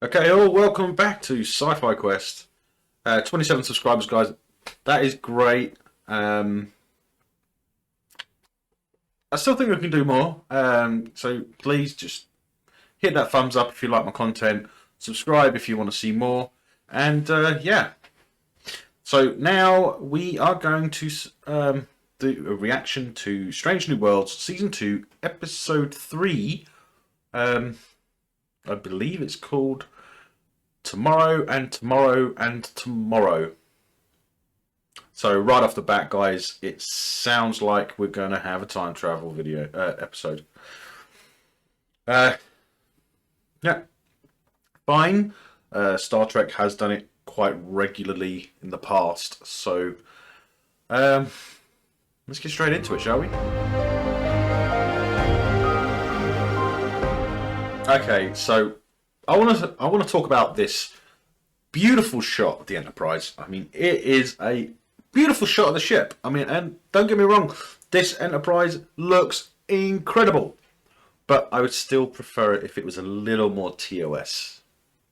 Okay, all welcome back to Sci-Fi Quest. 27 subscribers, guys. That is great. I still think we can do more. So please just hit that thumbs up if you like my content. Subscribe if you want to see more. And yeah. So now we are going to do a reaction to Strange New Worlds Season 2, Episode 3. I believe it's called Tomorrow and Tomorrow and Tomorrow. So right off the bat, guys, it sounds like we're going to have a time travel video episode. Uh, yeah, fine. Star Trek has done it quite regularly in the past, so um, let's get straight into it, shall we? Okay, so I want to talk about this beautiful shot of the Enterprise. I mean, it is a beautiful shot of the ship. I mean, and don't get me wrong, this Enterprise looks incredible. But I would still prefer it if it was a little more TOS.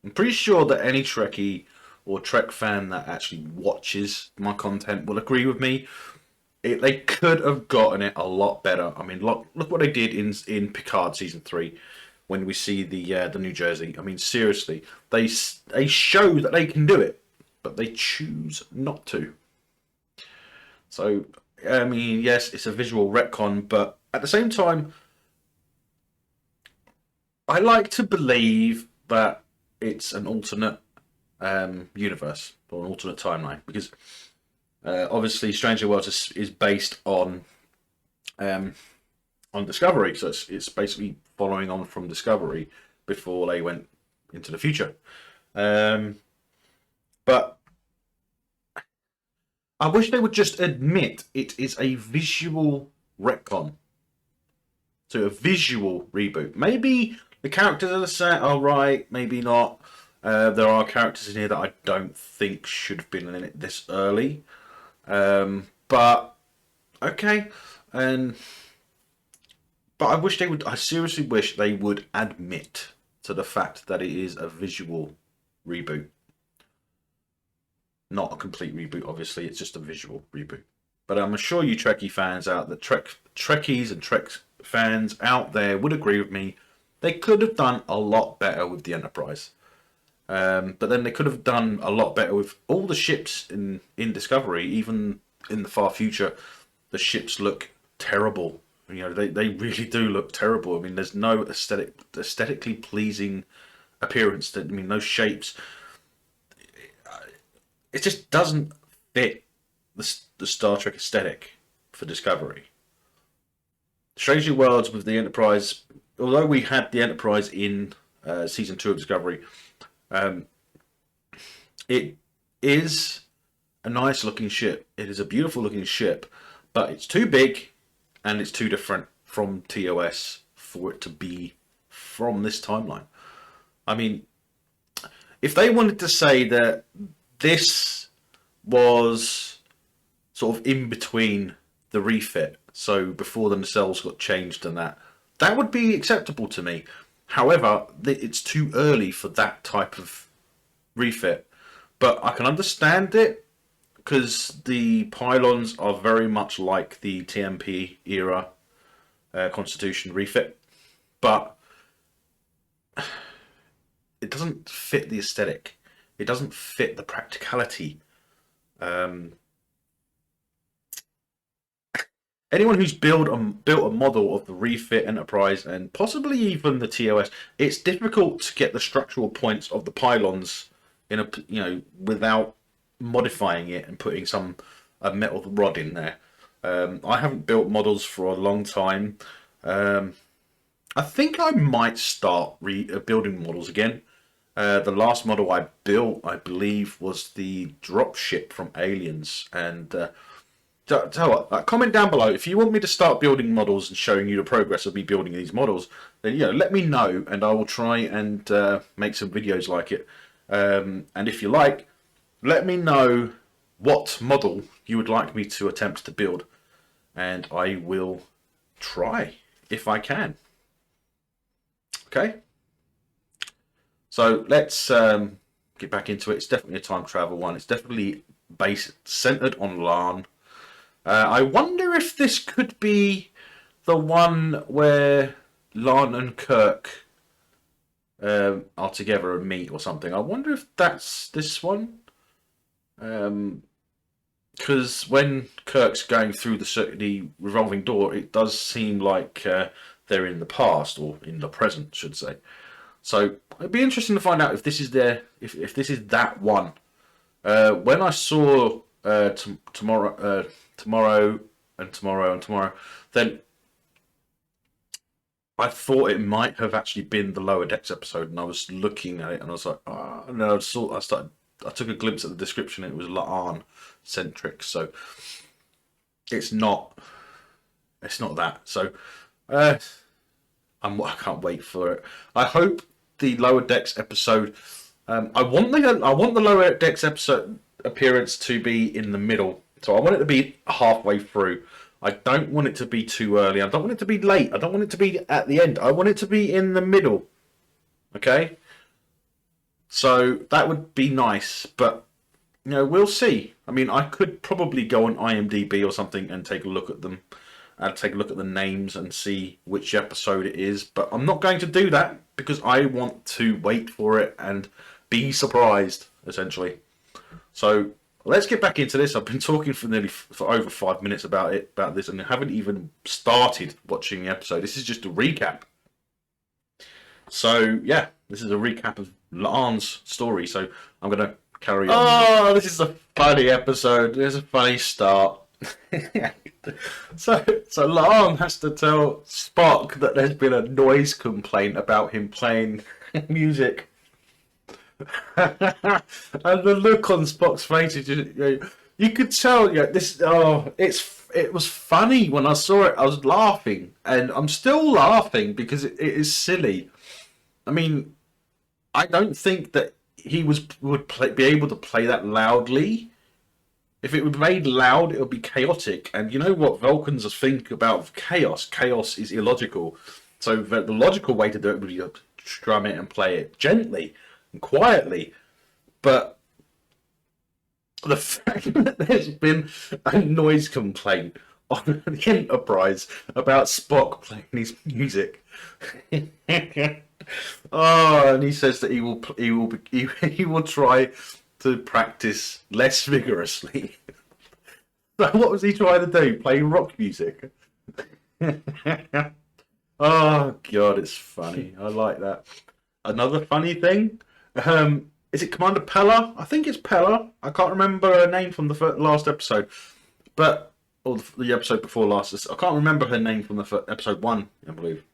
I'm pretty sure that any Trekkie or Trek fan that actually watches my content will agree with me. They could have gotten it a lot better. I mean, look what they did in Picard season 3 when we see the New Jersey. I mean, seriously, they show that they can do it, but they choose not to. So, I mean, yes, it's a visual retcon, but at the same time, I like to believe that it's an alternate universe or an alternate timeline because obviously Stranger Worlds is based um, on Discovery, so it's basically following on from Discovery before they went into the future. Um, but I wish they would just admit it is a visual retcon, so a visual reboot. Maybe the characters are the same. Oh, right, maybe not. There are characters in here that I don't think should have been in it this early. But okay, and but I wish they would. I seriously wish they would admit to the fact that it is a visual reboot, not a complete reboot. Obviously, it's just a visual reboot. But I'm sure you Trekkie fans out, the Trekkies and Trek fans out there would agree with me. They could have done a lot better with the Enterprise. But then they could have done a lot better with all the ships in Discovery. Even in the far future, the ships look terrible. You know, they really do look terrible. I mean, there's no aesthetically pleasing appearance. I mean, no shapes. It just doesn't fit the Star Trek aesthetic for Discovery. Strange New Worlds with the Enterprise, although we had the Enterprise in season 2 of Discovery, um, it is a nice looking ship. It is a beautiful looking ship, but it's too big and it's too different from TOS for it to be from this timeline. I mean, if they wanted to say that this was sort of in between the refit, so before the nacelles got changed and that would be acceptable to me. However, it's too early for that type of refit. But I can understand it because the pylons are very much like the TMP era Constitution refit. But it doesn't fit the aesthetic. It doesn't fit the practicality. Um, Anyone who's built a model of the refit Enterprise and possibly even the TOS, it's difficult to get the structural points of the pylons in a without modifying it and putting a metal rod in there. I haven't built models for a long time. I think I might start building models again. The last model I built, I believe, was the dropship from Aliens, and tell what, comment down below if you want me to start building models and showing you the progress of me building these models. Then let me know, and I will try and make some videos like it. And if you like, let me know what model you would like me to attempt to build, and I will try if I can. Okay. So let's get back into it. It's definitely a time travel one. It's definitely based centered on Lan. I wonder if this could be the one where Lan and Kirk are together and meet or something. I wonder if that's this one. Because when Kirk's going through the revolving door, it does seem like they're in the past or in the present, should say. So it'd be interesting to find out if this is if this is that one. When I saw tomorrow, then I thought it might have actually been the Lower Decks episode, and I was looking at it, and I was like, oh, and then I took a glimpse at the description, and it was Laan centric, so it's not that. So I can't wait for it. I hope the Lower Decks episode. I want the Lower Decks episode appearance to be in the middle, so I want it to be halfway through. I don't want it to be too early. I don't want it to be late. I don't want it to be at the end. I want it to be in the middle. Okay? So that would be nice, but we'll see. I mean, I could probably go on IMDb or something and take a look at them. And take a look at the names and see which episode it is, but I'm not going to do that because I want to wait for it and be surprised, essentially. So let's get back into this. I've been talking for over 5 minutes about this, and I haven't even started watching the episode. This is just a recap. So yeah, this is a recap of Laan's story. So I'm gonna carry on. Oh, this is a funny episode. There's a funny start. So Laan has to tell Spock that there's been a noise complaint about him playing music. And the look on Spock's face is just, you could tell, it was funny when I saw it. I was laughing, and I'm still laughing because it is silly. I mean, I don't think that he would be able to play that loudly. If it were made loud, it would be chaotic. And you know what Vulcans think about chaos? Chaos is illogical. So the logical way to do it would be to strum it and play it gently and quietly. But the fact that there's been a noise complaint on the Enterprise about Spock playing his music. Oh, and he says that he will try to practice less vigorously. So what was he trying to do? Play rock music? Oh god, it's funny. I like that. Another funny thing, is it Commander Pella? I think it's Pella. I can't remember her name from the last episode, or the episode before last. I can't remember her name from the episode 1, I believe.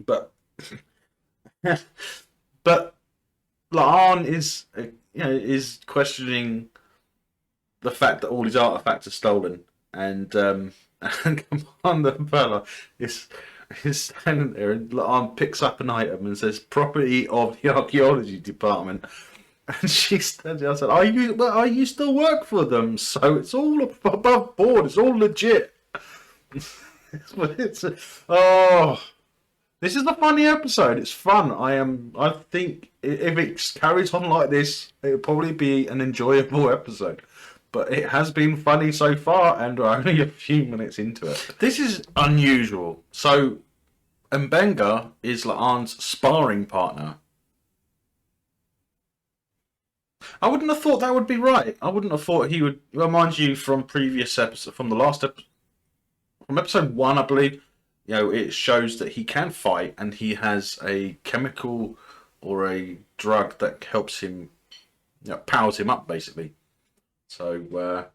But but Laan is questioning the fact that all his artifacts are stolen, and Commander Pella is standing there, and Laan picks up an item and says, "Property of the archaeology department." And she stands there and said, "I used to work for them, so it's all above board. It's all legit." This is a funny episode. It's fun. I think if it carries on like this, it'll probably be an enjoyable episode. But it has been funny so far, and we're only a few minutes into it. This is unusual. So, Mbenga is Laan's sparring partner. I wouldn't have thought that would be right. I wouldn't have thought he would. Well, mind you, from previous episode, from the last episode, from episode 1, I believe. It shows that he can fight, and he has a chemical or a drug that helps him, powers him up, basically. So,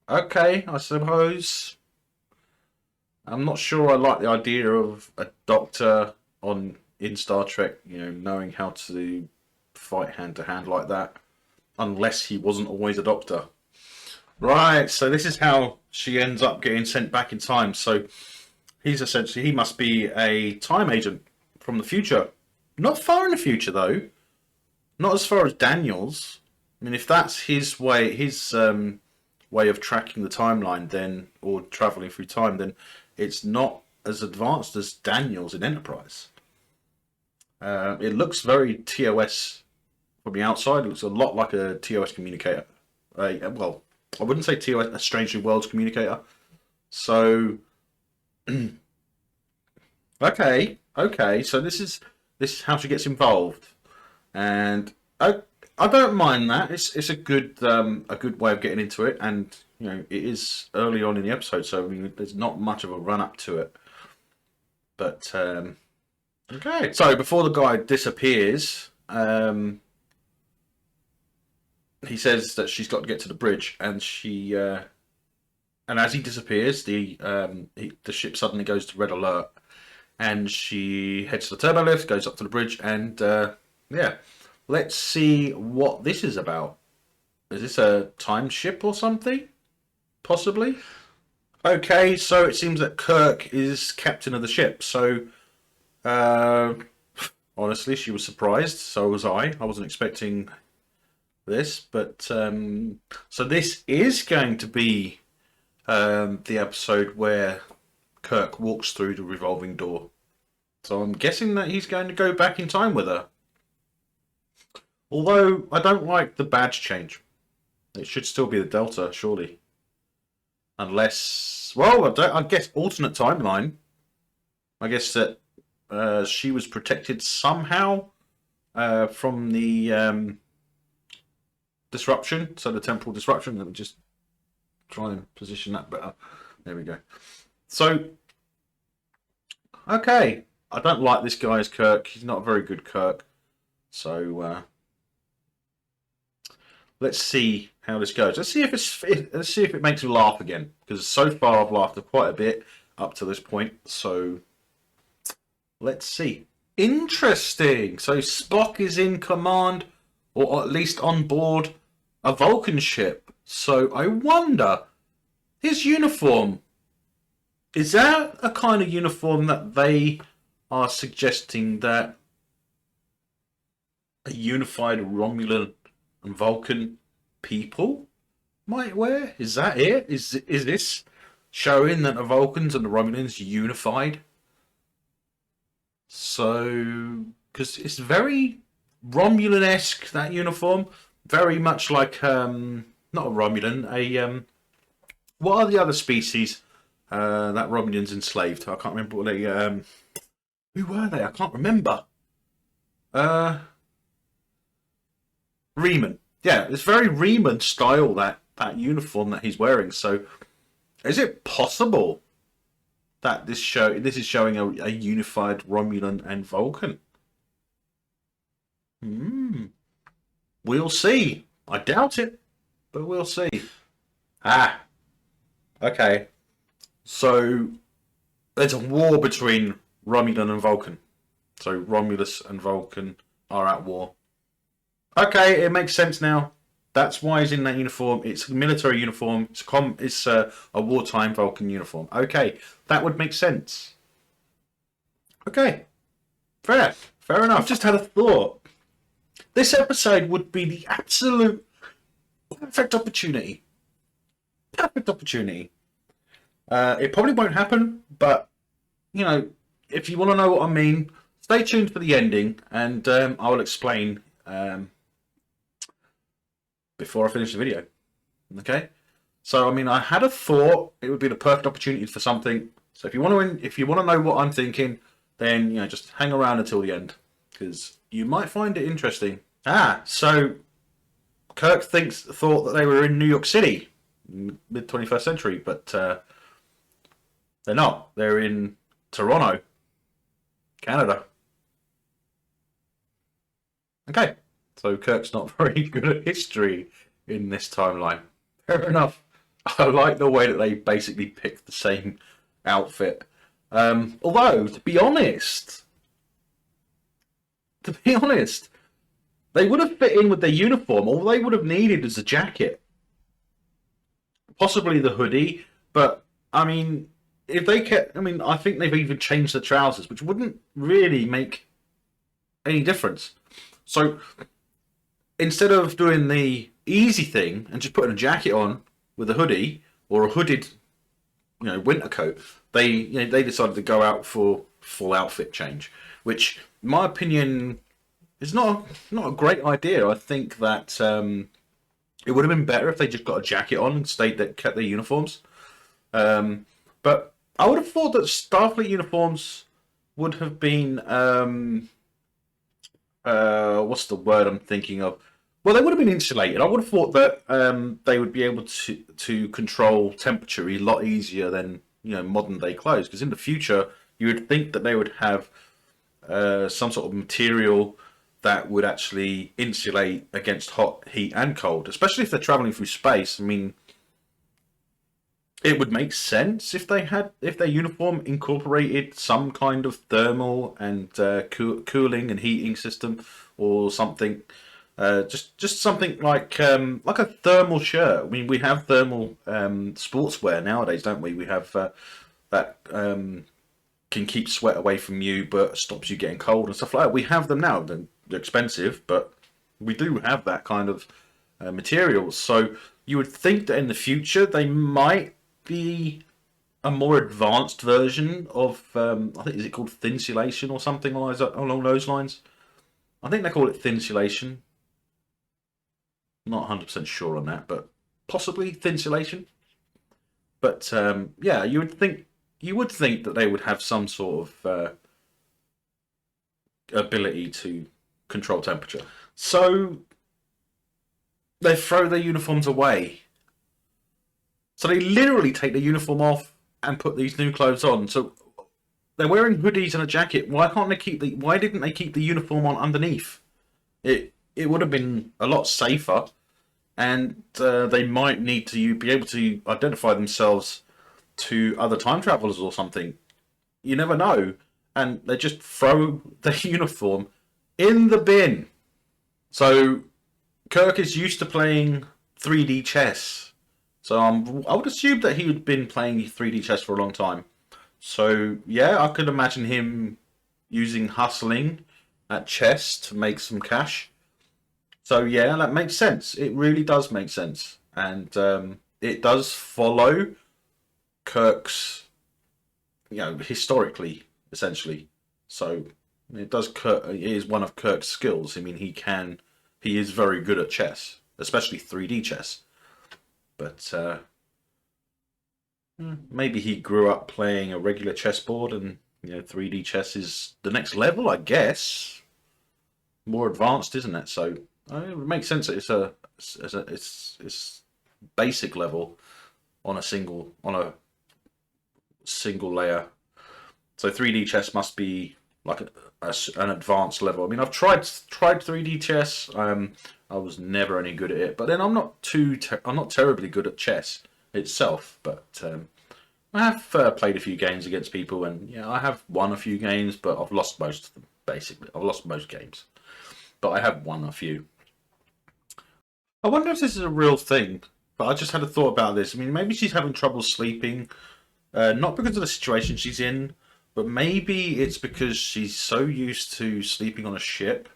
okay, I suppose. I'm not sure I like the idea of a doctor in Star Trek, knowing how to fight hand to hand like that, unless he wasn't always a doctor. Right, so this is how she ends up getting sent back in time. So he must be a time agent from the future. Not far in the future, though. Not as far as Daniel's. I mean, if that's his way of tracking the timeline, then, or traveling through time, then it's not as advanced as Daniel's in Enterprise. It looks very TOS from the outside, it looks a lot like a TOS communicator. Well, I wouldn't say TOS, a Strangely Worlds communicator. So, okay. So this is how she gets involved, and I don't mind that. It's a good way of getting into it, and it is early on in the episode, so I mean, there's not much of a run up to it. But okay, so before the guy disappears, he says that she's got to get to the bridge, and and as he disappears, the ship suddenly goes to red alert, and she heads to the turbo lift, goes up to the bridge, and yeah, let's see what this is about. Is this a time ship or something? Possibly. Okay, so it seems that Kirk is captain of the ship. So, honestly, she was surprised. So was I. I wasn't expecting this, but so this is going to be the episode where Kirk walks through the revolving door. So I'm guessing that he's going to go back in time with her. Although I don't like the badge change. It should still be the Delta, surely. Unless, well, I guess alternate timeline. I guess that she was protected somehow from the disruption. So the temporal disruption. Let me just try and position that better. There we go. So, okay. I don't like this guy as Kirk. He's not a very good Kirk. So let's see how this goes. Let's see if it makes me laugh again. Because so far I've laughed quite a bit up to this point. So let's see. Interesting. So Spock is in command, or at least on board a Vulcan ship. So I wonder, his uniform, is that a kind of uniform that they are suggesting that a unified Romulan and Vulcan people might wear? Is that it? Is this showing that the Vulcans and the Romulans are unified? So, because it's very Romulan-esque, that uniform, very much like not a Romulan, what are the other species that Romulans enslaved? I can't remember what they who were they? I can't remember. Riemann. Yeah, it's very Riemann style, that uniform that he's wearing. So, is it possible that this is showing a unified Romulan and Vulcan? We'll see. I doubt it, but we'll see. Ah, okay. So there's a war between Romulan and Vulcan. So Romulus and Vulcan are at war. Okay, it makes sense now. That's why he's in that uniform. It's a military uniform. It's a wartime Vulcan uniform. Okay, that would make sense. Okay, fair enough. I've just had a thought. This episode would be the absolute perfect opportunity. Perfect opportunity. It probably won't happen, but if you want to know what I mean, stay tuned for the ending, and I will explain before I finish the video. Okay, so I mean, I had a thought. It would be the perfect opportunity for something. So if you want to know what I'm thinking, then just hang around until the end, because you might find it interesting. So Kirk thought that they were in New York City, mid 21st century, but they're not. They're in Toronto, Canada. Okay, so Kirk's not very good at history in this timeline. Fair enough. I like the way that they basically picked the same outfit. Although, to be honest, they would have fit in with their uniform. All they would have needed is a jacket. Possibly the hoodie, but, I mean, if they kept... I mean, I think they've even changed the trousers, which wouldn't really make any difference. So, instead of doing the easy thing and just putting a jacket on with a hoodie or a hooded, winter coat, they decided to go out for full outfit change, which, in my opinion, it's not a great idea. I think that it would have been better if they just got a jacket on and stayed that kept their uniforms. Um, but I would have thought that Starfleet uniforms would have been what's the word I'm thinking of? Well, they would have been insulated. I would have thought that they would be able to control temperature a lot easier than modern day clothes. Because in the future, you would think that they would have some sort of material that would actually insulate against hot, heat, and cold. Especially if they're traveling through space. I mean, it would make sense if their uniform incorporated some kind of thermal and cooling and heating system or something. Just something like a thermal shirt. I mean, we have thermal sportswear nowadays, don't we? We have that can keep sweat away from you, but stops you getting cold and stuff like that. We have them now. They're expensive, but we do have that kind of materials. So you would think that in the future they might be a more advanced version of I think is it called thinsulation or something along those lines. I think they call it thinsulation. Not 100% sure on that, but possibly thinsulation. But yeah, you would think that they would have some sort of ability to control temperature. So they throw their uniforms away. So they literally take the uniform off and put these new clothes on. So they're wearing hoodies and a jacket. Why didn't they keep the uniform on underneath? It would have been a lot safer, and they might need to be able to identify themselves to other time travelers or something. You never know. And they just throw the uniform in the bin. So Kirk is used to playing 3D chess. So I would assume that he had been playing 3D chess for a long time. So yeah, I could imagine him using hustling at chess to make some cash. So yeah, that makes sense. It really does make sense, and it does follow Kirk's, historically, essentially. So it does. It is one of Kirk's skills. I mean, he is very good at chess, especially 3D chess. But maybe he grew up playing a regular chessboard, and 3D chess is the next level, I guess. More advanced, isn't it? So it makes sense that it's basic level on a single layer. So 3D chess must be like an advanced level. I mean, I've tried 3D chess. I was never any good at it, but then I'm not terribly good at chess itself. But I have played a few games against people, and I have won a few games, but I've lost most of them. Basically, I've lost most games, but I have won a few. I wonder if this is a real thing, but I just had a thought about this. I mean, maybe she's having trouble sleeping, not because of the situation she's in, but maybe it's because she's so used to sleeping on a ship.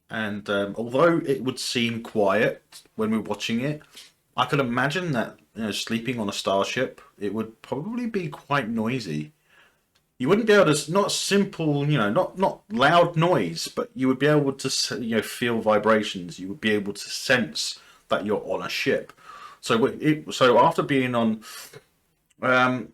And although it would seem quiet when we're watching it, I could imagine that sleeping on a starship, it would probably be quite noisy. You wouldn't be able to, not simple, not loud noise, but you would be able to, feel vibrations. You would be able to sense that you're on a ship. So after being on, I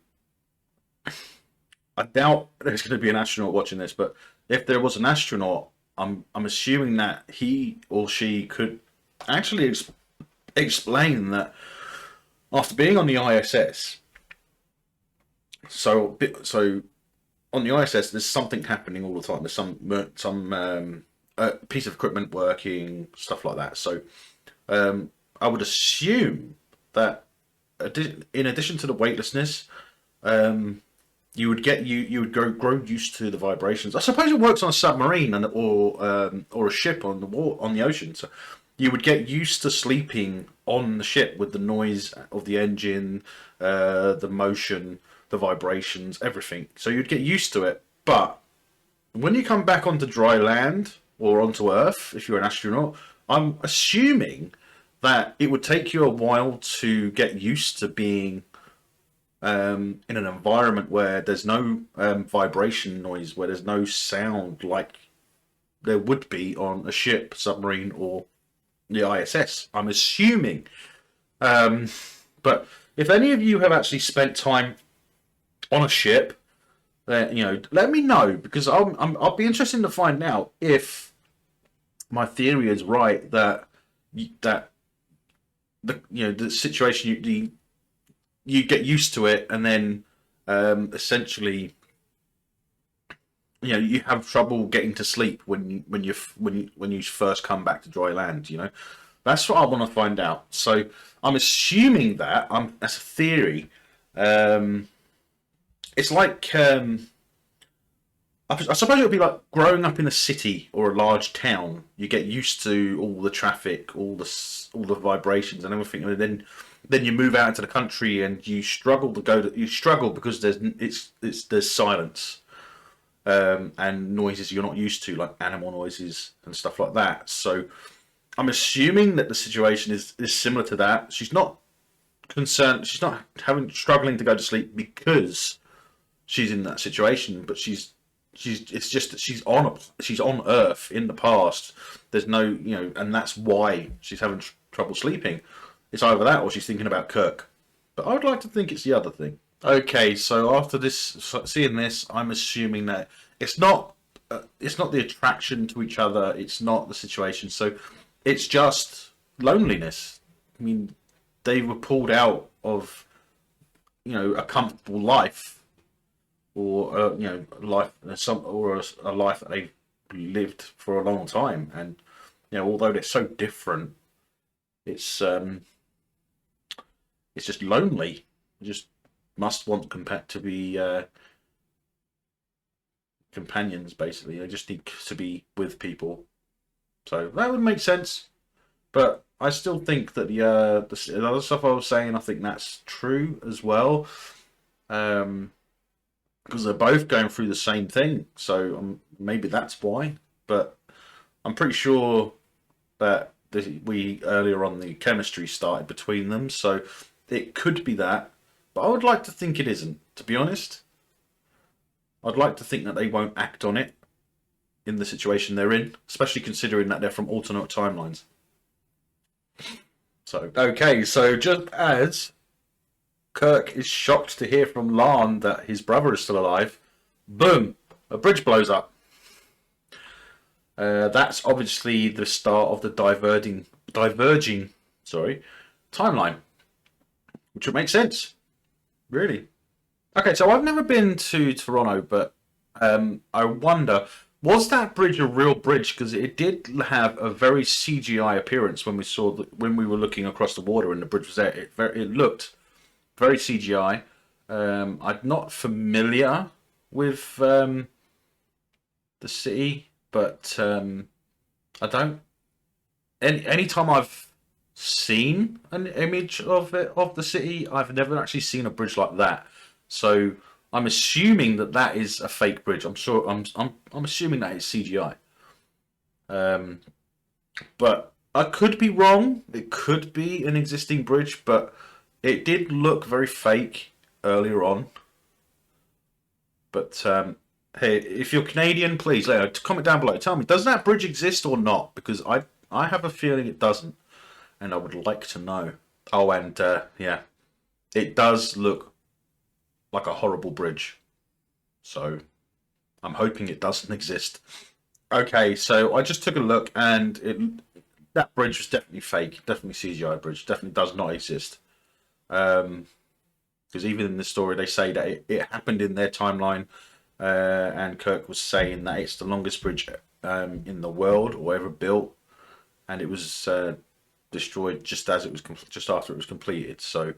doubt there's going to be an astronaut watching this, but if there was an astronaut, I'm assuming that he or she could actually explain that after being on the ISS, so on the ISS, there's something happening all the time. There's some piece of equipment working, stuff like that. So I would assume that in addition to the weightlessness, you would grow used to the vibrations. I suppose it works on a submarine or a ship on the ocean. So you would get used to sleeping on the ship with the noise of the engine, the motion, the vibrations, everything. So you'd get used to it. But when you come back onto dry land or onto Earth, if you're an astronaut, I'm assuming that it would take you a while to get used to being in an environment where there's no vibration noise, where there's no sound like there would be on a ship, submarine, or the ISS. I'm assuming. Um, but if any of you have actually spent time on a ship, then let me know, because I'll be interested to find out if my theory is right, that that the situation, you get used to it, and then essentially you have trouble getting to sleep when you first come back to dry land. That's what I want to find out. So I'm assuming that that's a theory. It's like I suppose it would be like growing up in a city or a large town. You get used to all the traffic, all the vibrations and everything, and then you move out into the country and you struggle you struggle because there's silence, and noises you're not used to, like animal noises and stuff like that. So I'm assuming that the situation is similar to that. She's not concerned. She's not struggling to go to sleep because she's in that situation, but it's just that she's on Earth in the past. There's no, and that's why she's having trouble sleeping. It's either that or she's thinking about Kirk. But I would like to think it's the other thing. Okay, so after seeing this, I'm assuming that it's not the attraction to each other. It's not the situation. So it's just loneliness. I mean, they were pulled out of a comfortable life, or life a life that they've lived for a long time, and although they're so different, it's just lonely. You just must want to be companions, basically. They just need to be with people. So that would make sense. But I still think that the other stuff I was saying, I think that's true as well. Because they're both going through the same thing. So maybe that's why. But I'm pretty sure that we earlier on the chemistry started between them. So it could be that. But I would like to think it isn't, to be honest. I'd like to think that they won't act on it in the situation they're in, especially considering that they're from alternate timelines. So, okay, so just as Kirk is shocked to hear from La'an that his brother is still alive, boom, a bridge blows up. That's obviously the start of the diverging timeline, which would make sense. Really. Okay, so I've never been to Toronto, but I wonder, was that bridge a real bridge? Because it did have a very CGI appearance when we were looking across the water and the bridge was there. It looked very CGI. I'm not familiar with the city, but I don't. Anytime I've seen an image of the city, I've never actually seen a bridge like that. So I'm assuming that is a fake bridge. I'm assuming that is CGI. But I could be wrong. It could be an existing bridge, but it did look very fake earlier on. But hey, if you're Canadian, please comment down below. Tell me, does that bridge exist or not? Because I have a feeling it doesn't, and I would like to know. Oh, and yeah, it does look like a horrible bridge. So I'm hoping it doesn't exist. Okay, so I just took a look, and that bridge was definitely fake, definitely CGI bridge, definitely does not exist. Because even in the story, they say that it happened in their timeline, and Kirk was saying that it's the longest bridge in the world or ever built, and it was destroyed just after it was completed. So,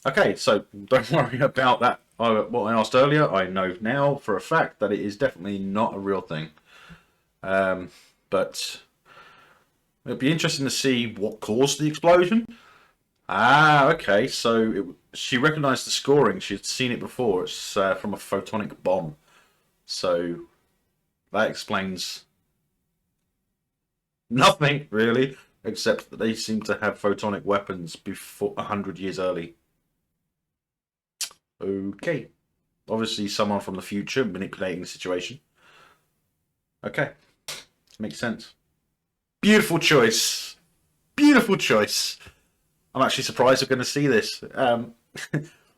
okay, so don't worry about that. What I asked earlier, I know now for a fact that it is definitely not a real thing. But it'd be interesting to see what caused the explosion. Ah, okay. So she recognized the scoring. She had seen it before. It's from a photonic bomb. So that explains nothing really, except that they seem to have photonic weapons before 100 years early. Okay. Obviously, someone from the future manipulating the situation. Okay. Makes sense. Beautiful choice. Beautiful choice. I'm actually surprised we're going to see this.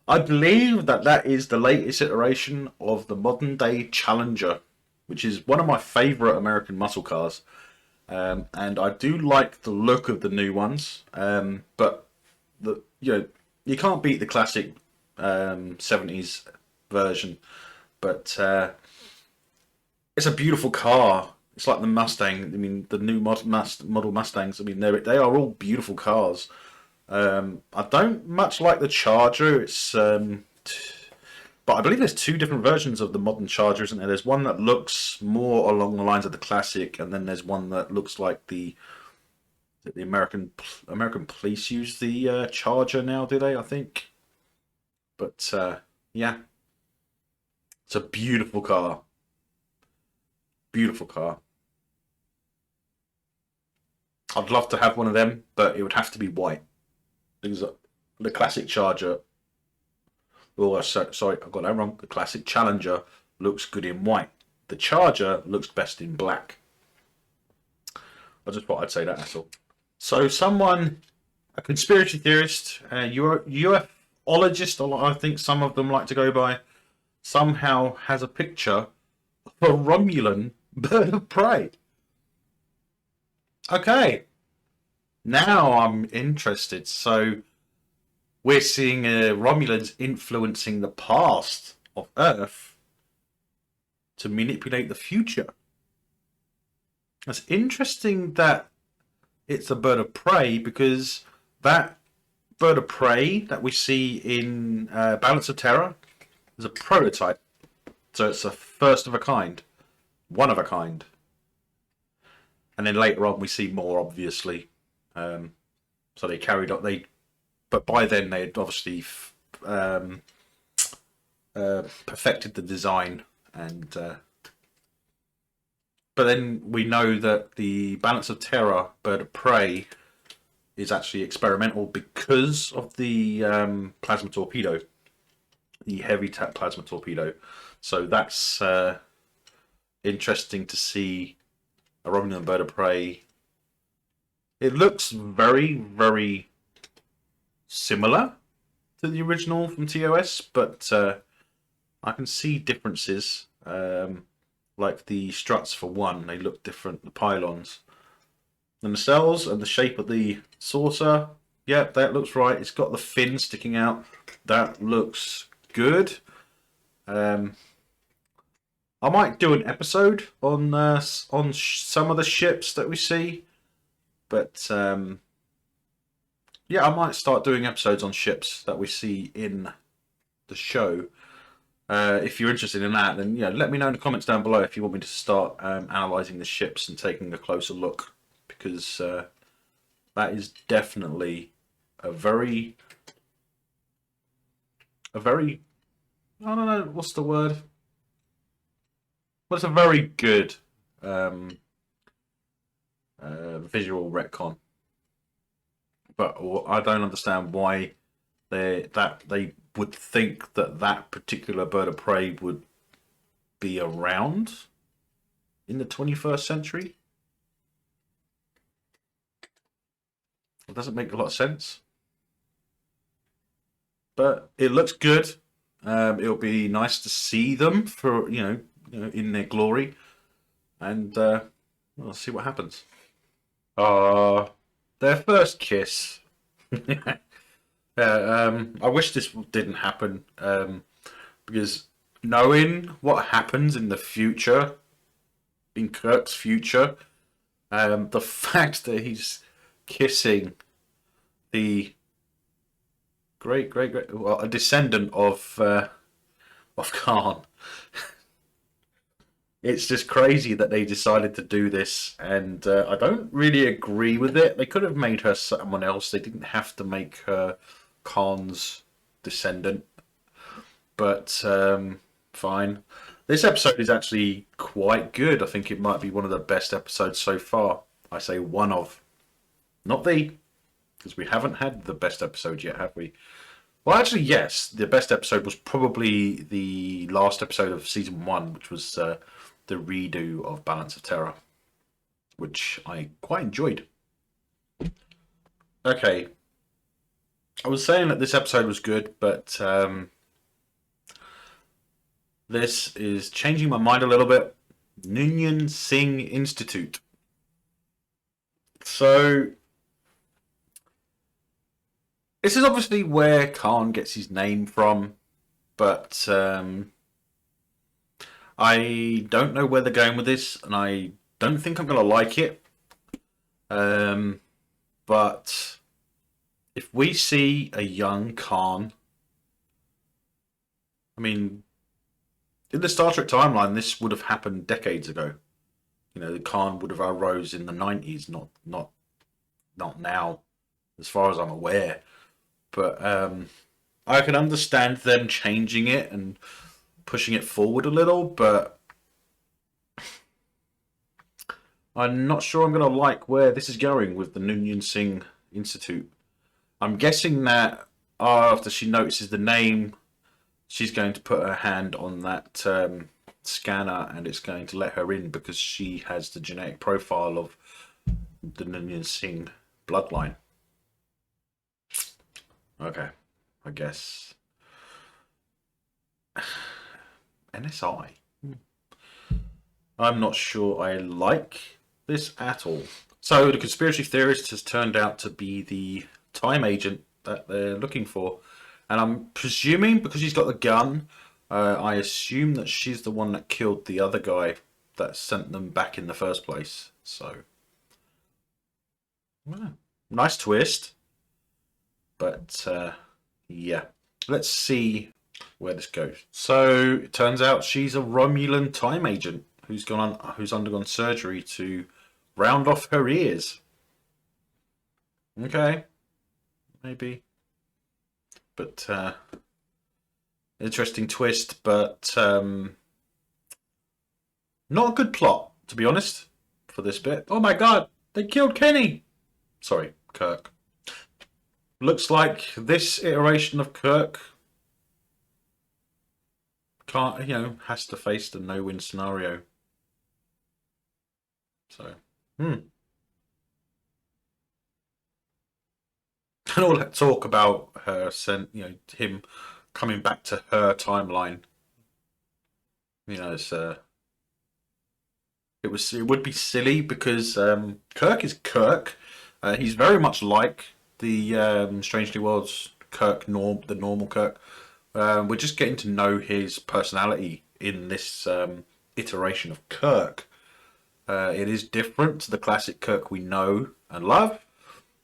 I believe that that is the latest iteration of the modern day Challenger, which is one of my favourite American muscle cars. And I do like the look of the new ones, but you can't beat the classic 70s version. But it's a beautiful car. It's like the Mustang. I mean, the new model Mustangs. I mean, they are all beautiful cars. I don't much like the Charger. But I believe there's two different versions of the modern Charger, isn't there? There's one that looks more along the lines of the classic, and then there's one that looks like the American police use the Charger now, do they? I think. But yeah, it's a beautiful car. Beautiful car. I'd love to have one of them, but it would have to be white. Because the classic Charger. Oh, sorry, I got that wrong. The classic Challenger looks good in white. The Charger looks best in black. I just thought I'd say that, that's all. So a conspiracy theorist, UFologist, I think some of them like to go by, somehow has a picture of a Romulan bird of prey. Okay. Now I'm interested. So we're seeing Romulans influencing the past of Earth to manipulate the future. It's interesting that it's a bird of prey, because that bird of prey that we see in Balance of Terror is a prototype. So it's a first of a kind, one of a kind. And then later on we see more, obviously. So they carried on, but by then they had obviously perfected the design, and but then we know that the Balance of Terror bird of prey is actually experimental because of the plasma torpedo, the heavy plasma torpedo. So that's interesting to see a Romulan bird of prey. It looks very, very similar to the original from TOS, but I can see differences. Like the struts, for one, they look different. The pylons, the nacelles, and the shape of the saucer. Yep, that looks right. It's got the fin sticking out. That looks good. I might do an episode on some of the ships that we see, but yeah, I might start doing episodes on ships that we see in the show. If you're interested in that, then let me know in the comments down below if you want me to start analysing the ships and taking a closer look, because that is definitely a very I don't know, what's the word? Well, it's a very good visual retcon, but I don't understand why they would think that that particular bird of prey would be around in the 21st century. It doesn't make a lot of sense, but it looks good. It'll be nice to see them for in their glory, and we'll see what happens. Their first kiss. I wish this didn't happen, because knowing what happens in the future, in Kirk's future, the fact that he's kissing the a descendant of Khan. It's just crazy that they decided to do this, and I don't really agree with it. They could have made her someone else. They didn't have to make her Khan's descendant, but fine. This episode is actually quite good. I think it might be one of the best episodes so far. I say one of, not the, because we haven't had the best episode yet, have we? Well, actually, yes. The best episode was probably the last episode of season 1, which was the redo of Balance of Terror. which I quite enjoyed. Okay, I was saying that this episode was good, but this is changing my mind a little bit. Noonien Singh Institute. So, this is obviously where Khan gets his name from, but I don't know where they're going with this, and I don't think I'm going to like it. But if we see a young Khan, I mean, in the Star Trek timeline, this would have happened decades ago. You know, the Khan would have arose in the 90s, not now, as far as I'm aware. But I can understand them changing it and pushing it forward a little, but I'm not sure I'm going to like where this is going with the Noonien Singh Institute. I'm guessing that after she notices the name, she's going to put her hand on that scanner and it's going to let her in because she has the genetic profile of the Noonien Singh bloodline. Okay, I guess. NSI. I'm not sure I like this at all. So the conspiracy theorist has turned out to be the time agent that they're looking for. And I'm presuming, because he's got the gun, I assume that she's the one that killed the other guy that sent them back in the first place. So, well, nice twist. But, yeah. Let's see where this goes. So, it turns out she's a Romulan time agent who's undergone surgery to round off her ears. Okay. Maybe. But, interesting twist, but not a good plot, to be honest, for this bit. Oh my god, they killed Kenny! Sorry, Kirk. Looks like this iteration of Kirk can't, has to face the no-win scenario. So, And all that talk about her, him coming back to her timeline. It's it would be silly because Kirk is Kirk. He's very much like the Strangely Worlds Kirk, the normal Kirk. We're just getting to know his personality in this iteration of Kirk. It is different to the classic Kirk we know and love,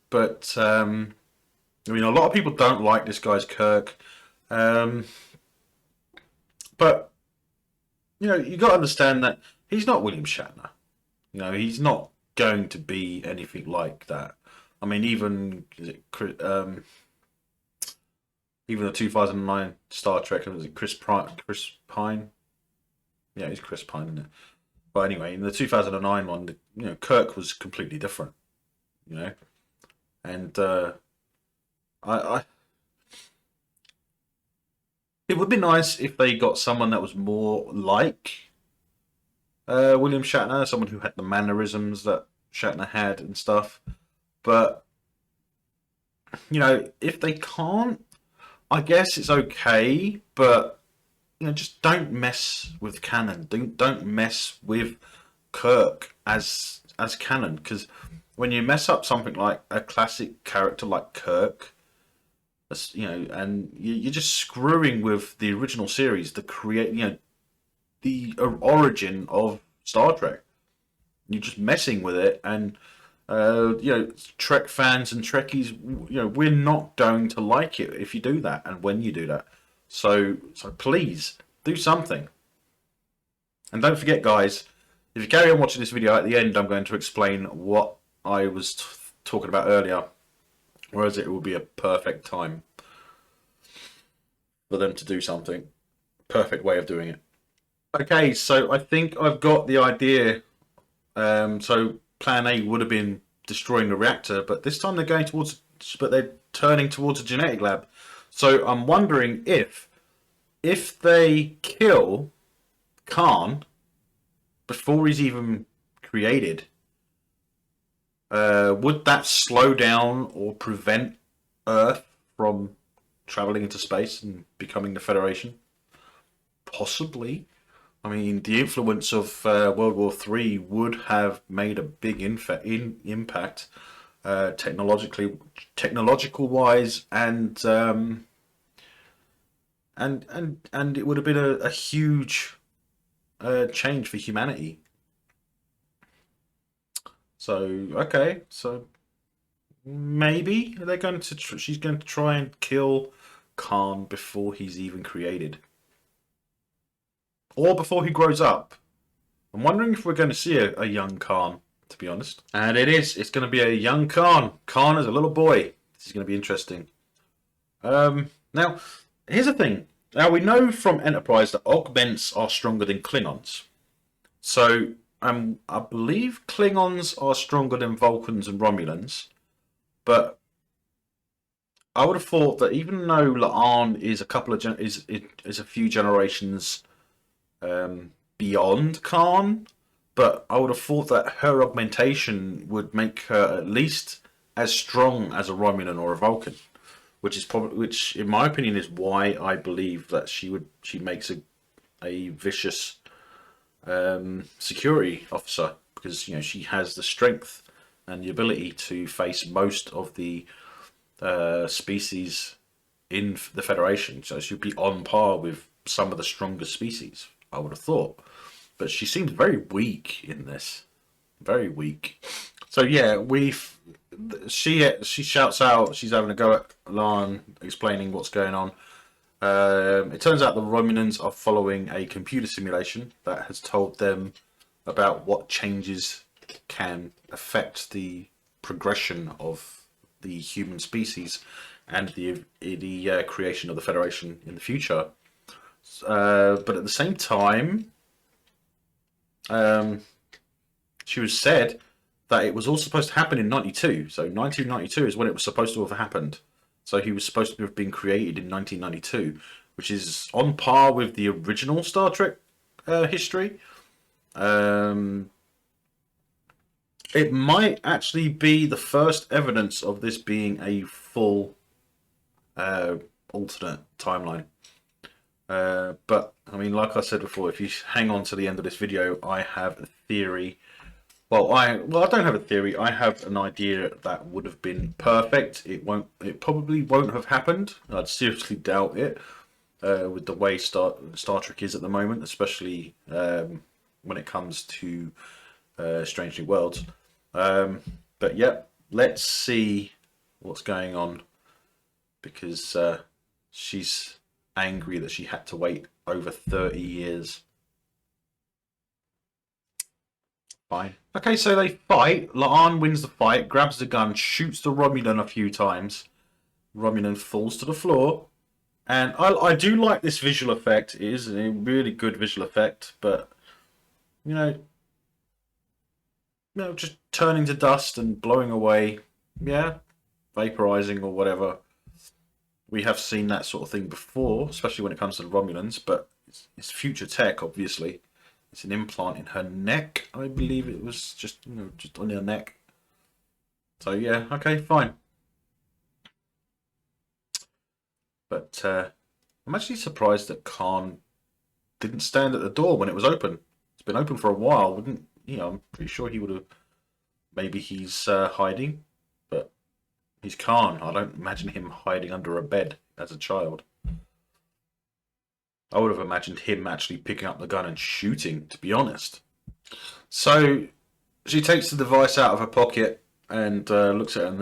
but a lot of people don't like this guy's Kirk. But you got to understand that he's not William Shatner. He's not going to be anything like that. I mean, even the 2009 Star Trek, was it Chris Pine? Yeah, he's Chris Pine, isn't it? But anyway, in the 2009 one, Kirk was completely different. And I it would be nice if they got someone that was more like William Shatner, someone who had the mannerisms that Shatner had and stuff. But if they can't, I guess it's okay. But just don't mess with canon. Don't mess with Kirk as canon, because when you mess up something like a classic character like Kirk, and you're just screwing with the original series, the origin of Star Trek. You're just messing with it, and Trek fans and Trekkies, we're not going to like it if you do that, and when you do that. So please do something. And don't forget, guys, if you carry on watching this video, at the end I'm going to explain what I was talking about earlier, whereas it will be a perfect time for them to do something. Perfect way of doing it. Okay, so I think I've got the idea. So plan A would have been destroying the reactor, but this time they're turning towards a genetic lab. So I'm wondering if they kill Khan before he's even created, Would that slow down or prevent Earth from traveling into space and becoming the Federation? Possibly. I mean, the influence of World War III would have made a big impact, technological wise, and it would have been a huge change for humanity. So okay, so maybe they're going to she's going to try and kill Khan before he's even created, or before he grows up. I'm wondering if we're going to see a young Khan, to be honest. And it is. It's going to be a young Khan. Khan as a little boy. This is going to be interesting. Now, here's the thing. Now, we know from Enterprise that augments are stronger than Klingons. So, I believe Klingons are stronger than Vulcans and Romulans. But I would have thought that even though La'an is is a few generations beyond Khan, but I would have thought that her augmentation would make her at least as strong as a Romulan or a Vulcan, which in my opinion is why I believe that she makes a vicious security officer, because she has the strength and the ability to face most of the species in the Federation, so she'd be on par with some of the strongest species, I would have thought. But she seems very weak in this. Very weak. So yeah, she shouts out, she's having a go at La'an, explaining what's going on. It turns out the Romulans are following a computer simulation that has told them about what changes can affect the progression of the human species and the creation of the Federation in the future. But at the same time, she was said that it was all supposed to happen in 92. So 1992 is when it was supposed to have happened. So he was supposed to have been created in 1992, which is on par with the original Star Trek history. It might actually be the first evidence of this being a full alternate timeline. But I mean, like I said before, if you hang on to the end of this video, I have a theory. Well, I don't have a theory. I have an idea that would have been perfect. It probably won't have happened. I'd seriously doubt it, with the way Star Trek is at the moment, especially when it comes to Strange New Worlds. But yeah, let's see what's going on, because she's angry that she had to wait over 30 years. Fine. Okay, so they fight. La'an wins the fight, grabs the gun, shoots the Romulan a few times. Romulan falls to the floor. And I do like this visual effect. It is a really good visual effect, but just turning to dust and blowing away. Yeah, vaporizing or whatever. We have seen that sort of thing before, especially when it comes to the Romulans, but it's future tech, obviously. It's an implant in her neck. I believe it was just on her neck. So yeah, okay, fine. But I'm actually surprised that Khan didn't stand at the door when it was open. It's been open for a while, wouldn't I'm pretty sure he would have. Maybe he's hiding, but he's Khan. I don't imagine him hiding under a bed as a child. I would have imagined him actually picking up the gun and shooting, to be honest. So she takes the device out of her pocket and looks at it, and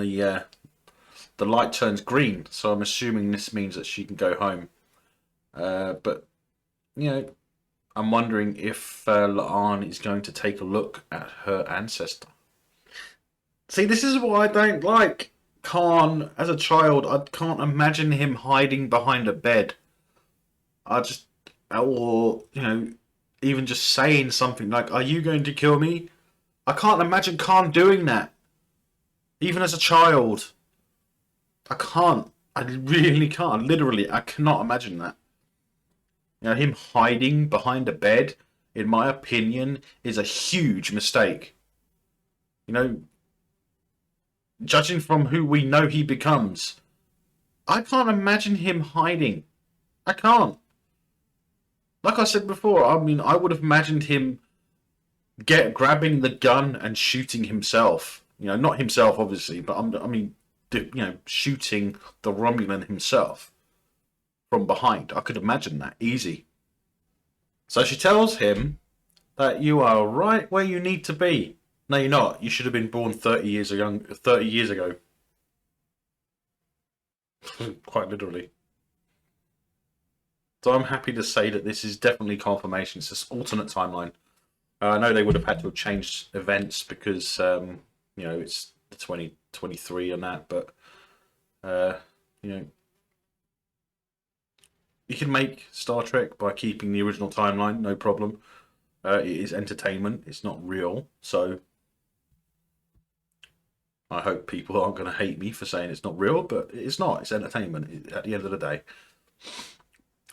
the light turns green. So I'm assuming this means that she can go home. But I'm wondering if La'an is going to take a look at her ancestor. See, this is what I don't like. Khan, as a child, I can't imagine him hiding behind a bed. Or even just saying something like, "Are you going to kill me?" I can't imagine Khan doing that. Even as a child. I can't. I really can't. Literally, I cannot imagine that. Him hiding behind a bed, in my opinion, is a huge mistake. judging from who we know he becomes, I can't imagine him hiding. I can't. Like I said before, I mean, I would have imagined him grabbing the gun and shooting himself. You know, not himself obviously, but I mean, shooting the Romulan himself from behind. I could imagine that easy. So she tells him that you are right where you need to be. No, you're not. You should have been born 30 years ago. Quite literally. So I'm happy to say that this is definitely confirmation. It's this alternate timeline. I know they would have had to have changed events because it's the 2023 and that, but you can make Star Trek by keeping the original timeline, no problem. It is entertainment. It's not real, so I hope people aren't going to hate me for saying it's not real, but it's not. It's entertainment at the end of the day.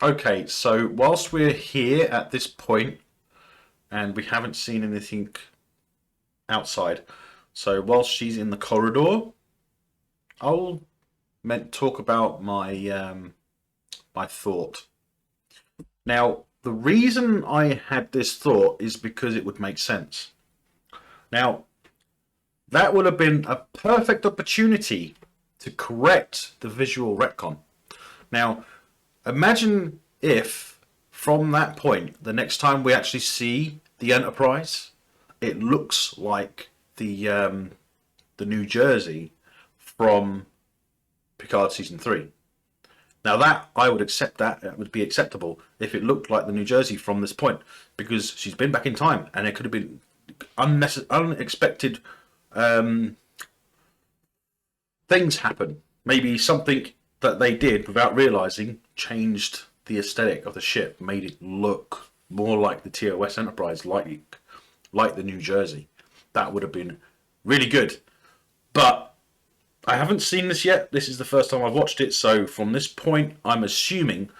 Okay, so whilst we're here at this point, and we haven't seen anything outside, so whilst she's in the corridor, I'll talk about my my thought. Now, the reason I had this thought is because it would make sense. Now, that would have been a perfect opportunity to correct the visual retcon. Now, imagine if, from that point, the next time we actually see the Enterprise, it looks like the New Jersey from Picard Season 3. Now that, I would accept that. It would be acceptable if it looked like the New Jersey from this point, because she's been back in time, and it could have been unexpected things happen. Maybe something that they did without realizing changed the aesthetic of the ship, made it look more like the TOS Enterprise, like the New Jersey. That would have been really good. But I haven't seen this yet. This is the first time I've watched it, so from this point, I'm assuming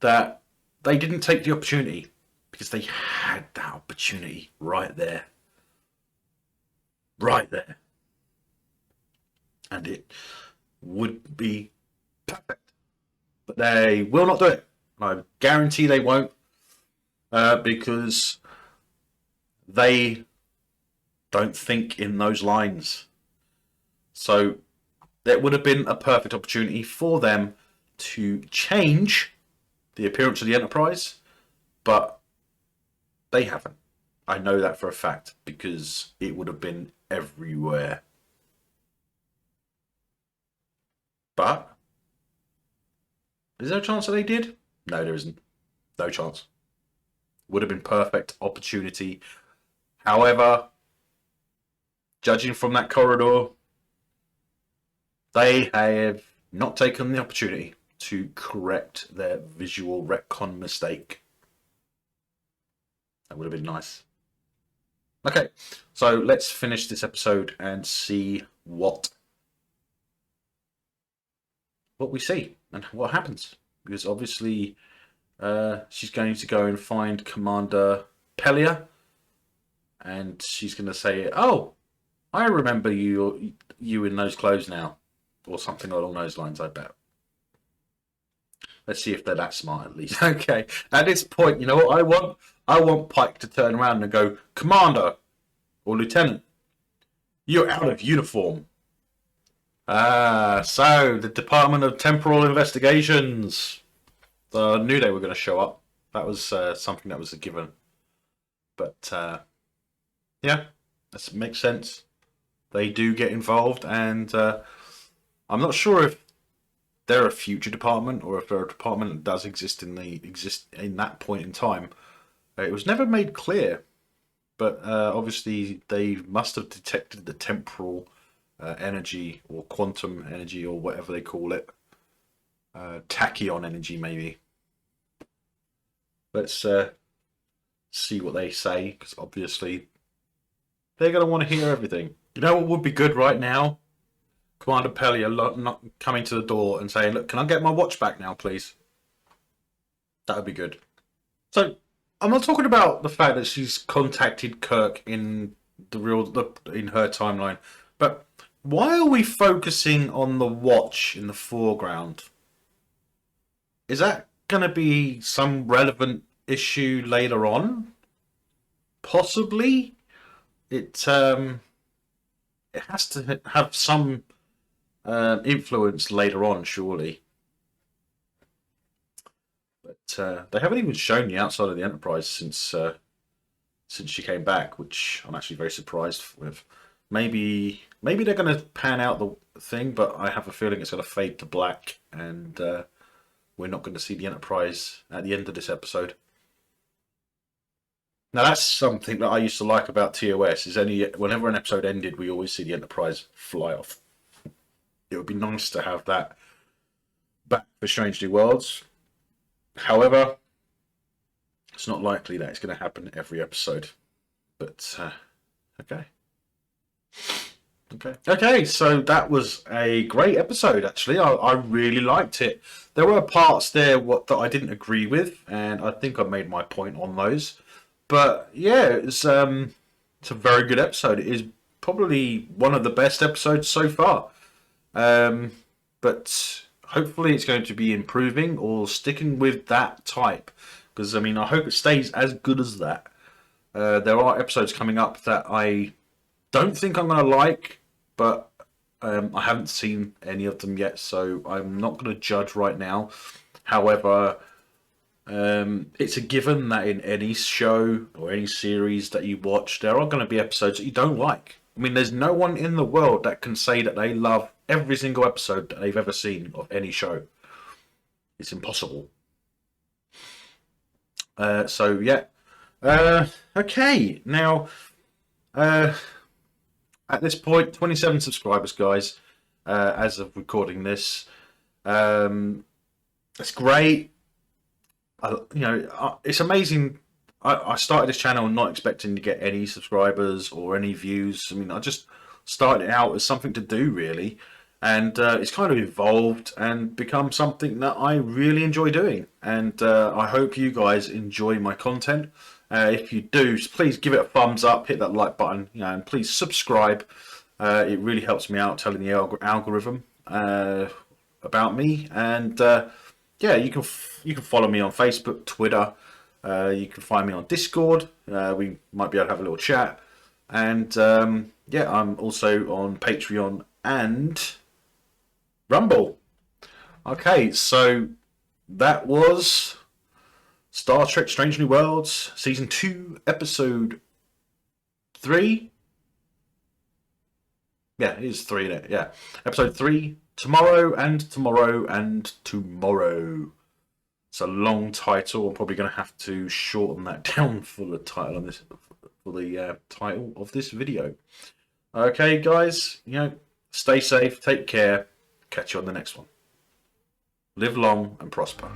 that they didn't take the opportunity, because they had that opportunity right there. Right there. And it would be perfect. But they will not do it. I guarantee they won't, because they don't think in those lines. So that would have been a perfect opportunity for them to change the appearance of the Enterprise, but they haven't. I know that for a fact, because it would have been everywhere. But is there a chance that they did? No, there isn't. No chance. Would have been perfect opportunity. However, judging from that corridor, they have not taken the opportunity to correct their visual retcon mistake. That would have been nice. Okay, so let's finish this episode and see what we see and what happens. Because obviously she's going to go and find Commander Pelia, and she's going to say, "Oh, I remember you in those clothes now," or something along those lines, I bet. Let's see if they're that smart, at least. Okay, at this point, you know what I want? I want Pike to turn around and go, "Commander or Lieutenant, you're out of uniform." So the Department of Temporal Investigations. I knew they were going to show up. That was something that was a given. But yeah, that makes sense. They do get involved, and I'm not sure if they're a future department or if they're a department that does exist in that point in time. It was never made clear, but obviously they must have detected the temporal energy, or quantum energy, or whatever they call it. Tachyon energy, maybe. Let's see what they say, because obviously they're going to want to hear everything. You know what would be good right now? Commander Pelia not coming to the door and saying, "Look, can I get my watch back now, please?" That would be good. So I'm not talking about the fact that she's contacted Kirk in in her timeline, but Why are we focusing on the watch in the foreground? Is that going to be some relevant issue later on? Possibly. It has to have some influence later on, surely. But they haven't even shown the outside of the Enterprise since she came back, which I'm actually very surprised with. Maybe they're going to pan out the thing, but I have a feeling it's going to fade to black, and we're not going to see the Enterprise at the end of this episode. Now that's something that I used to like about TOS. Is only whenever an episode ended, we always see the Enterprise fly off. It would be nice to have that back for Strange New Worlds. However, it's not likely that it's going to happen every episode. But okay. Okay, so that was a great episode, actually. I really liked it. There were parts there that I didn't agree with, and I think I made my point on those. But yeah, it's a very good episode. It is probably one of the best episodes so far. But hopefully it's going to be improving or sticking with that type. Because, I mean, I hope it stays as good as that. There are episodes coming up that I don't think I'm going to like, but I haven't seen any of them yet, so I'm not going to judge right now. However, it's a given that in any show or any series that you watch, there are going to be episodes that you don't like. I mean, there's no one in the world that can say that they love every single episode that they've ever seen of any show. It's impossible. So, yeah. Okay, now... at this point, 27 subscribers, guys, as of recording this. It's great. It's amazing. I started this channel not expecting to get any subscribers or any views. I mean, I just started it out as something to do, really. And it's kind of evolved and become something that I really enjoy doing. And I hope you guys enjoy my content. If you do, please give it a thumbs up, hit that like button, and please subscribe. It really helps me out telling the algorithm about me. And yeah, you can follow me on Facebook, Twitter. You can find me on Discord. We might be able to have a little chat. And yeah, I'm also on Patreon and Rumble. Okay, so that was Star Trek Strange New Worlds, Season 2, Episode 3. Yeah, it is 3, isn't it? Yeah. Episode 3, Tomorrow and Tomorrow and Tomorrow. It's a long title. I'm probably going to have to shorten that down for the title on this, for the title of this video. Okay, guys, stay safe, take care. Catch you on the next one. Live long and prosper.